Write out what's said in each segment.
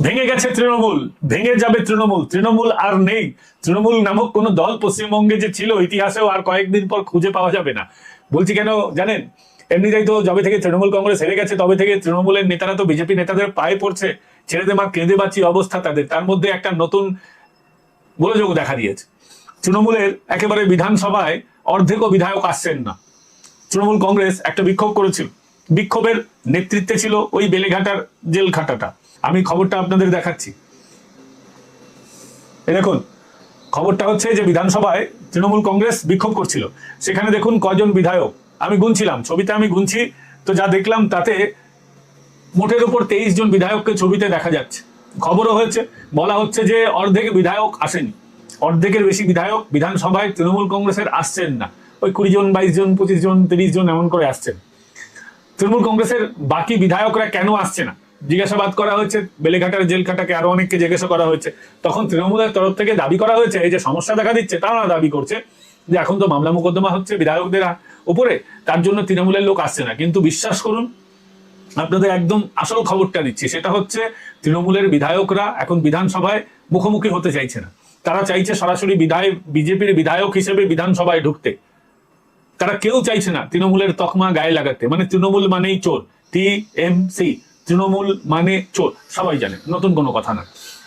ভেঙে গেছে তৃণমূল, ভেঙে যাবে তৃণমূল, তৃণমূল আর নেই। তৃণমূল নামক কোন দল পশ্চিমবঙ্গে যে ছিল ইতিহাসেও আর কয়েকদিন পর খুঁজে পাওয়া যাবে না। বলছি কেন জানেন? এমনিতেই তো যবে থেকে তৃণমূল কংগ্রেস হেরে গেছে তবে থেকে তৃণমূলের নেতারা তো বিজেপি নেতাদের পায়ে পড়ছে, ছেড়ে দেমা কেঁদে বাঁচি অবস্থা তাদের। তার মধ্যে একটা নতুন গোলযোগ দেখা দিয়েছে। তৃণমূলের একেবারে বিধানসভায় অর্ধেকও বিধায়ক আসছেন না। তৃণমূল কংগ্রেস একটা বিক্ষোভ করেছিল, বিক্ষোভের নেতৃত্বে ছিল ওই বেলেঘাটার জেল খাটাটা। আমি খবরটা আপনাদের দেখাচ্ছি। দেখুন, খবরটা হচ্ছে যে বিধানসভায় তৃণমূল কংগ্রেস বিক্ষোভ করছিল। সেখানে দেখুন কজন বিধায়ক, আমি গুনছিলাম, ছবিতে আমি গুনছি, তো যা দেখলাম তাতে মোটের উপর 23 জন বিধায়ককে ছবিতে দেখা যাচ্ছে। খবরও হয়েছে, বলা হচ্ছে যে অর্ধেক বিধায়ক আসেনি, অর্ধেকের বেশি বিধায়ক বিধানসভায় তৃণমূল কংগ্রেসের আসছেন না। ওই 20 জন, 22 জন, 25 জন, 30 জন এমন করে আসছেন। তৃণমূল কংগ্রেসের বাকি বিধায়করা কেন আসছে না জিজ্ঞাসাবাদ করা হয়েছে। বেলেঘাটার জেলখাটাকে আরো অনেককে জিজ্ঞাসা করা হয়েছে। তখন তৃণমূলের তরফ থেকে দাবি করা হয়েছে এই যে সমস্যা দেখা দিচ্ছে, তারা দাবি করছে যে এখন তো মামলা মোকদ্দমা হচ্ছে বিধায়কদের উপরে, তার জন্য তৃণমূলের লোক আসছে না। কিন্তু বিশ্বাস করুন, আপনাদের একদম আসল খবরটা দিচ্ছি, সেটা হচ্ছে তৃণমূলের বিধায়করা এখন বিধানসভায় মুখোমুখি হতে চাইছে না। তারা চাইছে সরাসরি বিজেপির বিধায়ক হিসেবে বিধানসভায় ঢুকতে। তারা কেউ চাইছে না তৃণমূলের তকমা গায়ে লাগাতে। মানে তৃণমূল মানেই চোর, TMC, তৃণমূল মানে চোর, সবাই জানে, নতুন কোনো কথা না।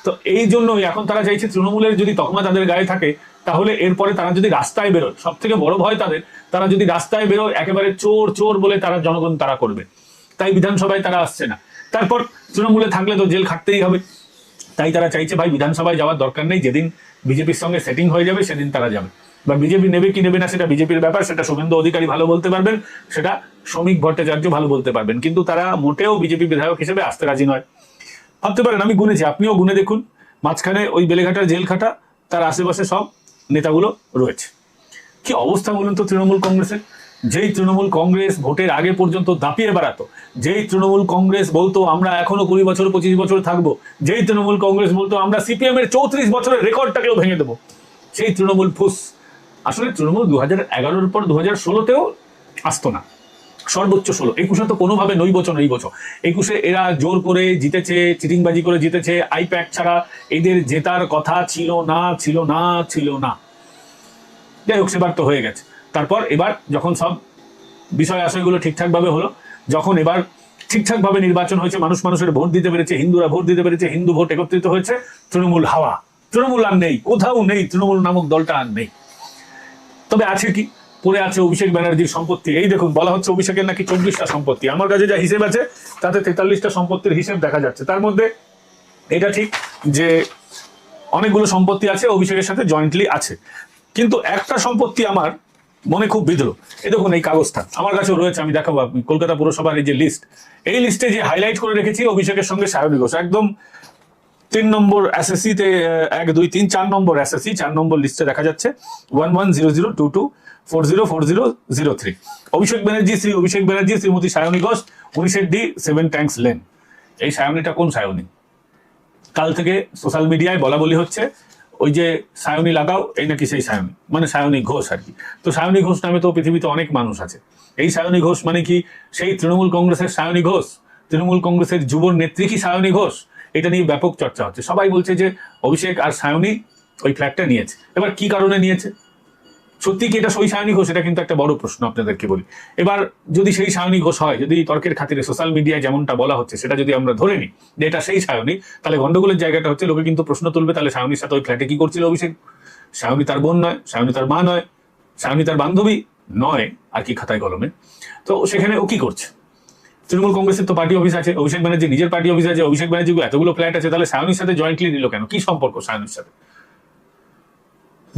তো এই জন্যই এখন তারা চাইছে তৃণমূলের যদি তকমা তাদের গায়ে থাকে তাহলে এরপরে তারা যদি রাস্তায় বেরোয়, সব থেকে বড় ভয় তাদের, তারা যদি রাস্তায় বেরোয় একেবারে চোর চোর বলে তারা জনগণ তারা করবে। তাই বিধানসভায় তারা আসছে না। তারপর তৃণমূলে থাকলে তো জেল খাটতেই হবে, তাই তারা চাইছে ভাই বিধানসভায় যাওয়ার দরকার নেই, যেদিন বিজেপির সঙ্গে সেটিং হয়ে যাবে সেদিন তারা যাবে। বা বিজেপি নেবে কি নেবে না সেটা বিজেপির ব্যাপার, সেটা শুভেন্দু অধিকারী ভালো বলতে পারবেন, সেটা শ্রমিক ভট্টাচার্য ভালো বলতে পারবেন, কিন্তু তারা মোটেও বিজেপি বিধায়ক হিসেবে আসতে রাজি নয়। ভাবতে পারেন, আমি গুনেছি, আপনিও গুনে দেখুন, মাঝখানে ওই বেলেঘাটার জেলখাটা, তার আশেপাশে সব নেতাগুলো রয়েছে। কি অবস্থা বলুন তো তৃণমূল কংগ্রেসের? যেই তৃণমূল কংগ্রেস ভোটের আগে পর্যন্ত দাপিয়ে বেড়াতো, যেই তৃণমূল কংগ্রেস বলতো আমরা এখনো 20 বছর 25 বছর থাকবো, যেই তৃণমূল কংগ্রেস বলতো আমরা CPM এর 34 বছরের রেকর্ডটাকেও ভেঙে দেবো, সেই তৃণমূল ফুস। আসলে তৃণমূল 2011-র পর 2016-তেও আসতো না, সর্বোচ্চ 16। 21-এ তো কোনোভাবে নৈবচ। 21-এ এরা জোর করে জিতেছে, চিটিংবাজি করে জিতেছে, আইপ্যাক ছাড়া এদের জেতার কথা ছিল না, ছিল না, ছিল না। যাই হোক, সেবার তো হয়ে গেছে। তারপর এবার যখন সব বিষয় আশয়গুলো ঠিকঠাকভাবে হলো, যখন এবার ঠিকঠাকভাবে নির্বাচন হয়েছে, মানুষ মানুষের ভোট দিতে পেরেছে, হিন্দুরা ভোট দিতে পেরেছে, হিন্দু ভোট একত্রিত হয়েছে, তৃণমূল হাওয়া, তৃণমূল আর নেই, কোথাও নেই, তৃণমূল নামক দলটা আর নেই। তবে আছে কি? পড়ে আছে অভিষেক ব্যানার্জির সম্পত্তি। এই দেখুন, বলা হচ্ছে অভিষেকের নাকি 24টা সম্পত্তি। আমার কাছে যা হিসেব আছে তাতে 43টা সম্পত্তির হিসেব দেখা যাচ্ছে। তার মধ্যে এটা ঠিক যে অনেকগুলো সম্পত্তি আছে অভিষেকের সাথে জয়েন্টলি আছে, কিন্তু একটা সম্পত্তি আমার মনে খুব বিঁধল। এই দেখুন, এই কাগজটা আমার কাছেও রয়েছে, আমি দেখাবো। আপনি কলকাতা পুরসভার এই যে লিস্ট, এই লিস্টে যে হাইলাইট করে রেখেছি অভিষেকের সঙ্গে সায়নী ঘোষ, একদম 3 নম্বর SSC-তে, 1 2 3 4 নম্বর SSC, 4 নম্বর লিস্টে দেখা যাচ্ছে 110022404003। Abhishek Banerjee, Shri Abhishek Banerjee, Shrimati Sayani Ghosh, 19D 7 Tanks Lane. এই সায়নীটা কোন সায়নী? কাল থেকে সোশ্যাল মিডিয়ায় বলা বলি হচ্ছে ওই যে সায়নী লাগাও, এই নাকি সেই সায়নী, মানে সায়নী ঘোষ আর কি। তো সায়নী ঘোষ নামে তো পৃথিবীতে অনেক মানুষ আছে। এই সায়নী ঘোষ মানে কি সেই তৃণমূল কংগ্রেসের সায়নী ঘোষ? তৃণমূল কংগ্রেসের যুব নেত্রী কি সায়নী ঘোষ? এটা নিয়ে ব্যাপক চর্চা হচ্ছে। সবাই বলছে যে অভিষেক আর সায়নী ওই ফ্ল্যাটটা নিয়েছে। এবার কি কারণে নিয়েছে, সত্যি কি এটা সেই সায়নী ঘোষ? এটা কিন্তু একটা বড় প্রশ্ন আপনাদেরকে বলি। এবার যদি সেই সায়নী ঘোষ হয়, যদি তর্কের খাতিরে সোশ্যাল মিডিয়ায় যেমনটা বলা হচ্ছে সেটা যদি আমরা ধরে নিই যে এটা সেই সায়নী, তাহলে গন্ডগোলের জায়গাটা হচ্ছে লোকে কিন্তু প্রশ্ন তুলবে, তাহলে সায়নীর সাথে ওই ফ্ল্যাটে কি করছিল অভিষেক? সায়নী তার বোন নয়, সায়নী তার মা নয়, সায়নী তার বান্ধবী নয়, আর কি খাতায় কলমে। তো সেখানে ও কি করছে? তৃণমূল কংগ্রেসের তো পার্টি অফিস আছে, অভিষেক ব্যানার্জি নিজের পার্টি অফিস আছে, অভিষেক ব্যানার্জি এতগুলো ফ্ল্যাট আছে, তাহলে সায়নীর সাথে জয়েন্টলি নিল কেন? কি সম্পর্ক সায়নীর সাথে?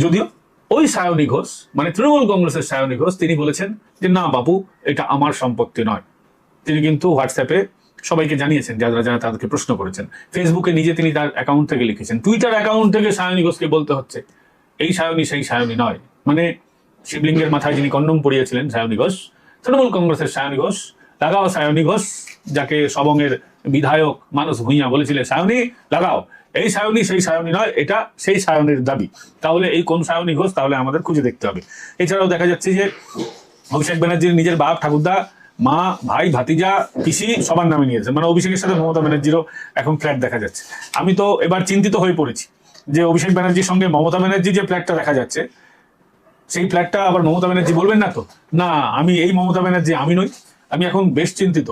যদিও ওই সায়নী ঘোষ মানে তৃণমূল কংগ্রেসের সায়নী ঘোষ, তিনি বলেছেন যে না বাবু, এটা আমার সম্পত্তি নয়। তিনি কিন্তু হোয়াটসঅ্যাপে সবাইকে জানিয়েছেন, যারা যারা তাদেরকে প্রশ্ন করেছেন। ফেসবুকে নিজে তিনি তার অ্যাকাউন্ট থেকে লিখেছেন, টুইটার অ্যাকাউন্ট থেকে সায়নী ঘোষকে বলতে হচ্ছে এই সায়নী সেই সায়নী নয়। মানে শিবলিঙ্গের মাথায় যিনি কন্ডম পরিয়েছিলেন সায়নী ঘোষ, তৃণমূল কংগ্রেসের সায়নী ঘোষ, লাগাও সায়নী ঘোষ, যাকে সবংয়ের বিধায়ক মানস ভূঁইয়া বলেছিলেন সায়নী লাগাও, এই সায়নী সেই সায়নী নয়, এটা সেই সায়নীর দাবি। তাহলে এই কোন সায়নী ঘোষ? তাহলে আমাদের খুঁজে দেখতে হবে। এছাড়াও দেখা যাচ্ছে যে অভিষেক ব্যানার্জির নিজের বাপ ঠাকুরদা মা, ভাই, ভাতিজা, পিসি সবার নামে নিয়েছে, মানে অভিষেকের সাথে মমতা ব্যানার্জিরও এখন ফ্ল্যাট দেখা যাচ্ছে। আমি তো এবার চিন্তিত হয়ে পড়েছি যে অভিষেক ব্যানার্জির সঙ্গে মমতা ব্যানার্জি যে ফ্ল্যাটটা দেখা যাচ্ছে, সেই ফ্ল্যাটটা আবার মমতা ব্যানার্জি বলবেন না তো, না আমি এই মমতা ব্যানার্জি আমি নই। আমি এখন বেশ চিন্তিত।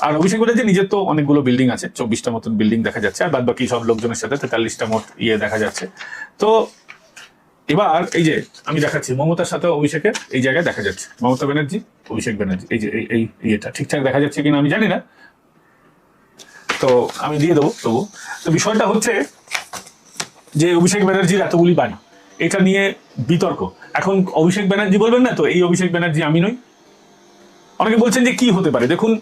আর অভিষেক ব্যানার্জি নিজের তো অনেকগুলো বিল্ডিং আছে, 24টা মতন বিল্ডিং দেখা যাচ্ছে, আর বাদ বাকি সব লোকজনের সাথে 43টা মোট দেখা যাচ্ছে। তো এবার এই যে আমি দেখাচ্ছি মমতার সাথে অভিষেকের এই জায়গায় দেখা যাচ্ছে, মমতা ব্যানার্জি, অভিষেক ব্যানার্জি, এই যে এই ইয়েটা ঠিকঠাক দেখা যাচ্ছে কিনা আমি জানি না, তো আমি দিয়ে দেবো তবু। তো বিষয়টা হচ্ছে যে অভিষেক ব্যানার্জির এতগুলি বাড়ি, এটা নিয়ে বিতর্ক। এখন অভিষেক ব্যানার্জি বলবেন না তো এই অভিষেক ব্যানার্জি আমি নই। অনেকে বলছেন যে কি হতে পারে, দেখুন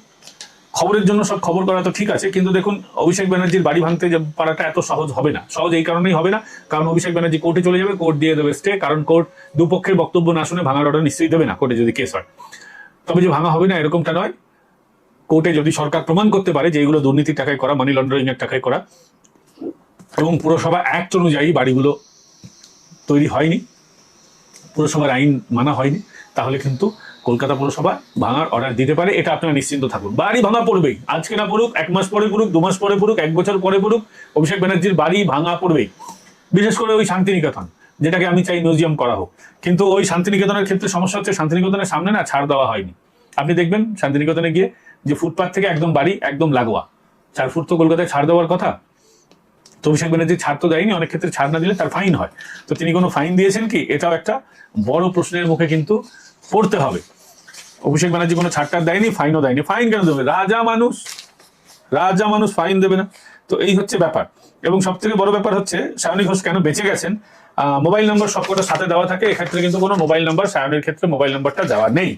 খবরের জন্য সব খবর করা তো ঠিক আছে, কিন্তু দেখুন অভিষেক ব্যানার্জির বাড়ি ভাঙতে পারাটা এত সহজ হবে না। সহজ এই কারণেই হবে না, কারণ অভিষেক ব্যানার্জি কোর্টে চলে যাবে, কোর্ট দিয়ে দেবে স্টে, কারণ কোর্ট দুপক্ষের বক্তব্য না শুনে ভাঙার অর্ডার নিশ্চয়ই দেবে না কোর্টে যদি কেস হয়। তবে যে ভাঙা হবে না এরকমটা নয়, কোর্টে যদি সরকার প্রমাণ করতে পারে যে এগুলো দুর্নীতির টাকায় করা, মানি লন্ডারিং এর টাকায় করা, এবং পুরসভা অ্যাক্ট অনুযায়ী বাড়িগুলো তৈরি হয়নি, পুরসভার আইন মানা হয়নি, তাহলে কিন্তু কলকাতা পুরসভা ভাঙার অর্ডার দিতে পারে। এটা আপনারা নিশ্চিন্ত থাকুন। বাড়ি ভাঙা পড়বেই, আজকে না পড়ুক, 1 মাস পরে পড়ুক, 2 মাস পরে পড়ুক, 1 বছর পরে পড়ুক, অভিষেক ব্যানার্জির বাড়ি ভাঙা পড়বেই। বিশেষ করে ওই শান্তিনিকেতন, যেটাকে আমি চাই মিউজিয়াম করা হোক। কিন্তু ওই শান্তিনিকেতনের ক্ষেত্রে সমস্যা হচ্ছে শান্তিনিকেতনের সামনে না ছাড় দেওয়া হয়নি। আপনি দেখবেন শান্তিনিকেতনে গিয়ে যে ফুটপাথ থেকে একদম বাড়ি একদম লাগোয়া 4 ফুট তো কলকাতায় ছাড় দেওয়ার কথা, তো অভিষেক ব্যানার্জি ছাড় তো দেয়নি। অনেক ক্ষেত্রে ছাড় না দিলে তার ফাইন হয়, তো তিনি কোনো ফাইন দিয়েছেন কি, এটাও একটা বড় প্রশ্নের মুখে কিন্তু পড়তে হবে। অভিষেক ব্যানার্জি কোনো ছাড়টার দেয়নি, ফাইনও দেয়নি। ফাইন কেন দেবে? রাজা মানুষ ফাইন দেবে না। তো এই হচ্ছে ব্যাপার। এবং সব থেকে বড় ব্যাপার হচ্ছে সায়নী ঘোষ কেন বেঁচে গেছেন। মোবাইল নাম্বার সবকটা সাথে দেওয়া থাকে, এক্ষেত্রে কিন্তু কোনো মোবাইল নাম্বার, সায়নের ক্ষেত্রে মোবাইল নাম্বারটা দেওয়া নেই।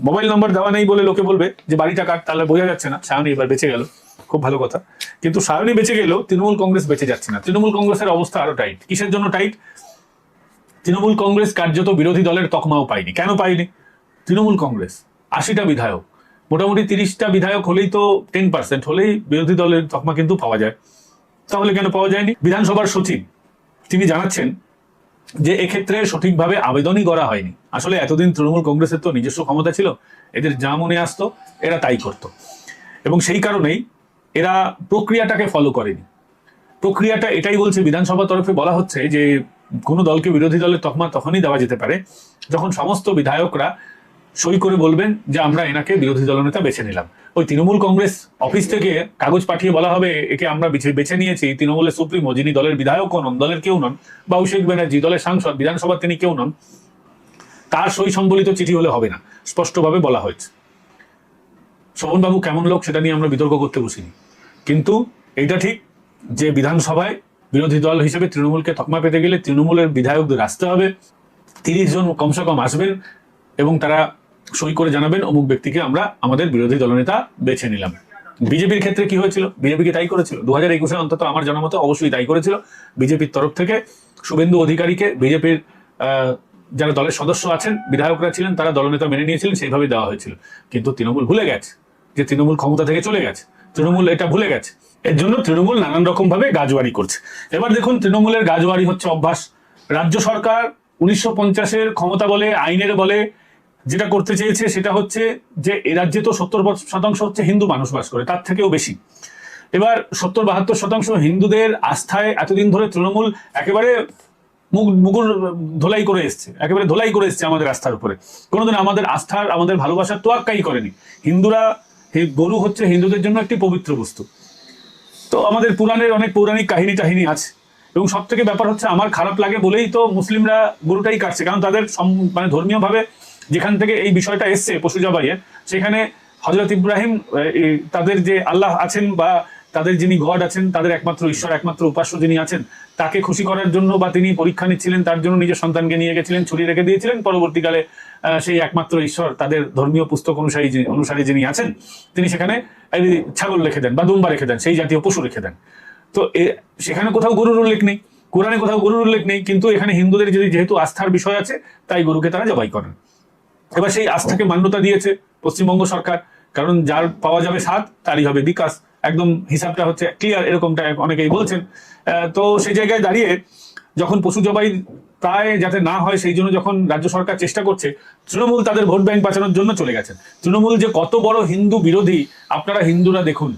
মোবাইল নাম্বার দেওয়া নেই বলে লোকে বলবে যে বাড়িটা কার, তাহলে বোঝা যাচ্ছে না সায়নী এবার বেঁচে গেল, খুব ভালো কথা। কিন্তু সায়নী বেঁচে গেলেও তৃণমূল কংগ্রেস বেঁচে যাচ্ছে না। তৃণমূল কংগ্রেসের অবস্থা আরো টাইট। কিসের জন্য টাইট? তৃণমূল কংগ্রেস কার্যত বিরোধী দলের তকমাও পায়নি। কেন পায়নি? তৃণমূল কংগ্রেস 80টা বিধায়ক, মোটামুটি 30টা বিধায়ক হলেই তো 10% হলেই বিরোধী দলের তকমা কিন্তু পাওয়া যায়। তাহলে কেন পাওয়া যায়নি? বিধানসভার সচিব তিনি জানাচ্ছেন যে এক্ষেত্রে সঠিকভাবে আবেদনই করা হয়নি। আসলে এতদিন তৃণমূল কংগ্রেসের তো নিজস্ব ক্ষমতা ছিল, এদের যা মনে আসতো এরা তাই করত, এবং সেই কারণেই এরা প্রক্রিয়াটাকে ফলো করেনি। প্রক্রিয়াটা এটাই বলছে, বিধানসভার তরফে বলা হচ্ছে যে কোনো দলকে বিরোধী দলের তকমা তখনই দেওয়া যেতে পারে যখন সমস্ত বিধায়করা সই করে বলবেন যে আমরা এনাকে বিরোধী দলনেতা বেছে নিলাম। ওই তৃণমূল কংগ্রেস অফিস থেকে কাগজ পাঠিয়ে বলা হবে একে আমরা বেছে নিয়েছি, তৃণমূলের সুপ্রিমো যিনি দলের বিধায়ক নন, দলের কেউ নন, বা অভিষেক ব্যানার্জি দলের সাংসদ, বিধানসভার তিনি কেউ নন, তার সই সম্বলিত চিঠি হলে হবে না, স্পষ্টভাবে বলা হয়েছে। শোভনবাবু কেমন লোক সেটা নিয়ে আমরা বিতর্ক করতে বসিনি, কিন্তু এটা ঠিক যে বিধানসভায় বিরোধী দল হিসেবে তৃণমূলকে তকমা পেতে গেলে তৃণমূলের বিধায়কদের আসতে হবে, 30 জন কমসে কম আসবেন এবং তারা সই করে জানাবেন অমুক ব্যক্তিকে আমরা আমাদের বিরোধী দলনেতা বেছে নিলাম। বিজেপির ক্ষেত্রে কি হয়েছিল? বিজেপিকে তাই করেছিল 2021-এ, অন্তত আমার জানা মতো অবশ্যই তাই করেছিল। বিজেপির তরফ থেকে শুভেন্দু অধিকারীকে বিজেপির যারা দলের সদস্য আছেন, বিধায়করা ছিলেন, তারা দলনেতা মেনে নিয়েছিলেন, সেইভাবে দেওয়া হয়েছিল। কিন্তু তৃণমূল ভুলে গেছে যে তৃণমূল ক্ষমতা থেকে চলে গেছে, তৃণমূল এটা ভুলে গেছে। এর জন্য তৃণমূল নানান রকম ভাবে গাজওয়ারি করছে। এবার দেখুন তৃণমূলের গাজওয়ারি হচ্ছে অভ্যাস। রাজ্য সরকার 1950-এর ক্ষমতা বলে, আইনের বলে যেটা করতে চেয়েছে সেটা হচ্ছে যে এ রাজ্যে তো 70% হচ্ছে হিন্দু মানুষ বাস করে, তার থেকেও বেশি। এবার 70-72% হিন্দুদের আস্থায় এতদিন ধরে তৃণমূল একেবারে মুগুর ধোলাই করে এসছে, একেবারে ধোলাই করে এসছে আমাদের আস্থার উপরে। কোনোদিন আমাদের আস্থার, আমাদের ভালোবাসার তোয়াক্কাই করেনি। হিন্দুরা, গরু হচ্ছে হিন্দুদের জন্য একটি পবিত্র বস্তু। তো আমাদের পুরাণের অনেক পৌরাণিক কাহিনী আছে, এবং সব থেকে ব্যাপার হচ্ছে আমার খারাপ লাগে বলেই তো মুসলিমরা গরুটাই কাটছে, কারণ তাদের মানে ধর্মীয় ভাবে যেখান থেকে এই বিষয়টা এসছে পশু জবাইয়ের, সেখানে হযরত ইব্রাহিম তাদের যে আল্লাহ আছেন বা তাদের যিনি গড আছেন, তাদের একমাত্র ঈশ্বর, একমাত্র উপাস্য যিনি আছেন, তাকে খুশি করার জন্য বা তিনি পরীক্ষা নিচ্ছিলেন, তার জন্য নিজের সন্তানকে নিয়ে গেছিলেন, ছুরি রেখে দিয়েছিলেন। পরবর্তীকালে সেই একমাত্র ঈশ্বর, তাদের ধর্মীয় পুস্তক অনুসারী যিনি আছেন, তিনি সেখানে ছাগল রেখে দেন বা দুম্বা রেখে দেন, সেই জাতীয় পশু রেখে দেন। তো সেখানে কোথাও গরুর উল্লেখ নেই, কোরআনে কোথাও গরুর উল্লেখ নেই, কিন্তু এখানে হিন্দুদের যেহেতু আস্থার বিষয় আছে তাই গরুকে তারা জবাই করেন। এবার সেই আস্থাকে মান্যতা দিয়েছে পশ্চিমবঙ্গ সরকার, কারণ যার পাওয়া যাবে স্বাদ তারই হবে বিকাশ, একদম হিসাবটা হচ্ছে ক্লিয়ার, এরকমটা অনেকেই বলছেন। তো সেই জায়গায় দাঁড়িয়ে যখন পশু জবাই প্রায় যাতে না হয় সেই জন্য যখন রাজ্য সরকার চেষ্টা করছে, তৃণমূল তাদের ভোট ব্যাংক বাঁচানোর জন্য চলে গেছেন। তৃণমূল যে কত বড় হিন্দু বিরোধী আপনারা হিন্দুরা দেখুন,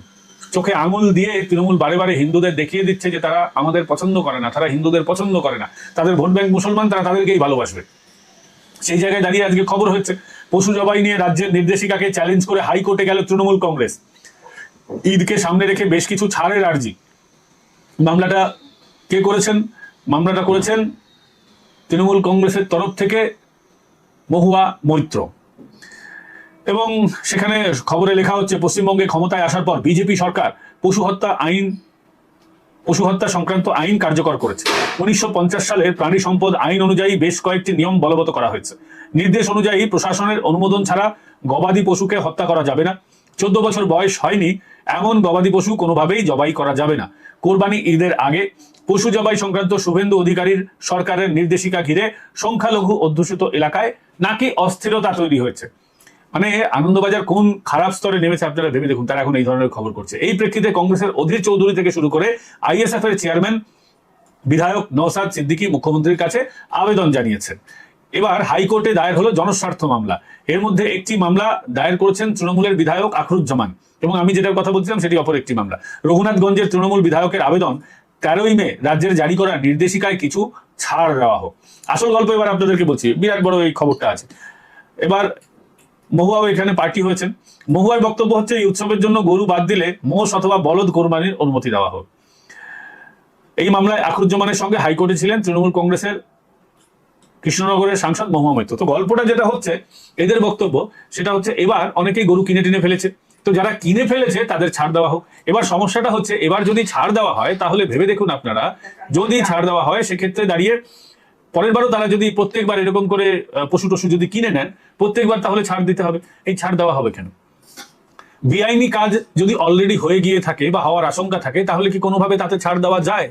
চোখে আঙুল দিয়ে তৃণমূল বারে বারে হিন্দুদের দেখিয়ে দিচ্ছে যে তারা আমাদের পছন্দ করে না, তারা হিন্দুদের পছন্দ করে না, তাদের ভোট ব্যাংক মুসলমান, তারা তাদেরকেই ভালোবাসবে। সেই জায়গায় দাঁড়িয়ে আজকে খবর হচ্ছে পশু জবাই নিয়ে রাজ্যের নির্দেশিকাকে চ্যালেঞ্জ করে হাইকোর্টে গেল তৃণমূল কংগ্রেস। ঈদকে সামনে রেখে বেশ কিছু ছাড়ের আর্জি। মামলাটা কে করেছেন? মামলাটা করেছেন তৃণমূল কংগ্রেসের তরফ থেকে মহুয়া মৈত্র। এবং সেখানে খবরে লেখা হচ্ছে পশ্চিমবঙ্গে ক্ষমতায় আসার পর বিজেপি সরকার পশু হত্যা সংক্রান্ত আইন কার্যকর করেছে। 1950 সালের প্রাণী সম্পদ আইন অনুযায়ী বেশ কয়েকটি নিয়ম বলবৎ করা হয়েছে। নির্দেশ অনুযায়ী প্রশাসনের অনুমোদন ছাড়া গবাদি পশুকে হত্যা করা যাবে না। 14 বছর বয়স হয়নি এমন গবাদি পশু কোনোভাবেই জবাই করা যাবে না। কোরবানি ঈদের আগে পশু জবাই সংক্রান্ত শুভেন্দু অধিকারীর সরকারের নির্দেশিকা ঘিরে সংখ্যালঘু অধ্যুষিত এলাকায় নাকি অস্থিরতা তৈরি হয়েছে। মানে আনন্দবাজার কোন খারাপ স্তরে নেমেছে আপনারা ভেবে দেখুন, তারা এখন এই ধরনের খবর করছে। এই প্রেক্ষিতে কংগ্রেসের অধীর চৌধুরী থেকে শুরু করে আইএসএফ এর চেয়ারম্যান বিধায়ক নওশাদ সিদ্দিকী মুখ্যমন্ত্রীর কাছে আবেদন জানিয়েছেন। এবার হাইকোর্টে দায়ের হলো জনস্বার্থ মামলা। এর মধ্যে একটি মামলা দায়ের করেছেন তৃণমূলের বিধায়ক আখরুজ্জামান, এবং আমি যেটার কথা বলছিলাম সেটি অপর একটি মামলা। রঘুনাথগঞ্জের তৃণমূল বিধায়কের আবেদন 13ই মে রাজ্যের জারি করা নির্দেশিকায় কিছু ছাড় দেওয়া হোক। আসল গল্প এবার আপনাদেরকে বলছি, বিরাট বড় এই খবরটা আছে। এবার মহুয়াও এখানে পার্টি হয়েছেন। মহুয়ার বক্তব্য হচ্ছে এই উৎসবের জন্য গরু বাদ দিলে মোষ অথবা বলদ কোরবানির অনুমতি দেওয়া হোক। এই মামলায় আখরুজ্জামানের সঙ্গে হাইকোর্টে ছিলেন তৃণমূল কংগ্রেসের কৃষ্ণনগরের সাংসদ মহুয়া মৈত্র। তো গল্পটা যেটা হচ্ছে, এদের বক্তব্য সেটা হচ্ছে এবার অনেকেই গরু কিনে টিনে ফেলেছে, তো যারা কিনে ফেলেছে তাদের ছাড় দেওয়া হোক। এবার সমস্যাটা হচ্ছে, এবার যদি ছাড় দেওয়া হয় তাহলে ভেবে দেখুন আপনারা, যদি ছাড় দেওয়া হয় সেক্ষেত্রে দাঁড়িয়ে পরের বারও তারা যদি প্রত্যেকবার এরকম করে পশু টশু যদি কিনে নেন, প্রত্যেকবার তাহলে ছাড় দিতে হবে। এই ছাড় দেওয়া হবে কেন? বেআইনি কাজ যদি অলরেডি হয়ে গিয়ে থাকে বা হওয়ার আশঙ্কা থাকে, তাহলে কি কোনোভাবে তাতে ছাড় দেওয়া যায়?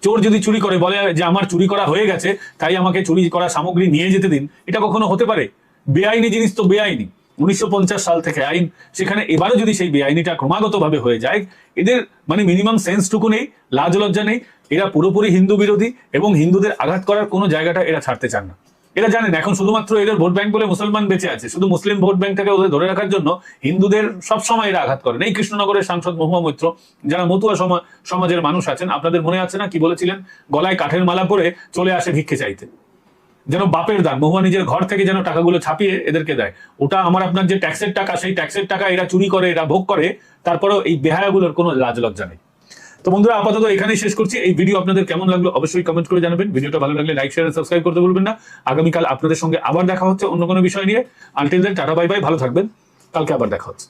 চোর যদি চুরি করে বলে যে আমার চুরি করা হয়ে গেছে তাই আমাকে চুরি করা সামগ্রী নিয়ে যেতে দিন, এটা কখনো হতে পারে? বেআইনি জিনিস তো বেআইনি, 1950 সাল থেকে আইন, সেখানে এবারও যদি সেই বেআইনিটা ক্রমাগতভাবে হয়ে যায়, এদের মানে মিনিমাম সেন্সটুকু নেই, লাজ লজ্জা নেই। এরা পুরোপুরি হিন্দু বিরোধী এবং হিন্দুদের আঘাত করার কোনো জায়গাটা এরা ছাড়তে চান না। এরা জানেন এখন শুধুমাত্র এদের ভোট ব্যাংক বলে মুসলমান বেঁচে আছে, শুধু মুসলিম ভোট ব্যাংকটাকে ওদের ধরে রাখার জন্য হিন্দুদের সবসময় এরা আঘাত করেন। এই কৃষ্ণনগরের সাংসদ মহুয়া মৈত্র, যারা মতুয়া সমাজের মানুষ আছেন, আপনাদের মনে আছে না কি বলেছিলেন? গলায় কাঠের মালা পরে চলে আসে ভিক্ষে চাইতে, যেন বাপের দান। মহুয়া নিজের ঘর থেকে যেন টাকাগুলো ছাপিয়ে এদেরকে দেয়। ওটা আমার আপনার যে ট্যাক্সের টাকা, সেই ট্যাক্সের টাকা এরা চুরি করে, এরা ভোগ করে, তারপরেও এই বেহায়াগুলোর কোনো লাজ লজ্জা নেই। তো বন্ধুরা, আপাতত এখানেই শেষ করছি। এই ভিডিও আপনাদের কেমন লাগলো অবশ্যই কমেন্ট করে জানাবেন। ভিডিওটা ভালো লাগলে লাইক, শেয়ার, সাবস্ক্রাইব করতে ভুলবেন না। আগামীকাল আপনাদের সঙ্গে আবার দেখা হচ্ছে অন্য কোনো বিষয় নিয়ে। Until then, tata bye bye, ভালো থাকবেন। কালকে আবার দেখা হচ্ছে।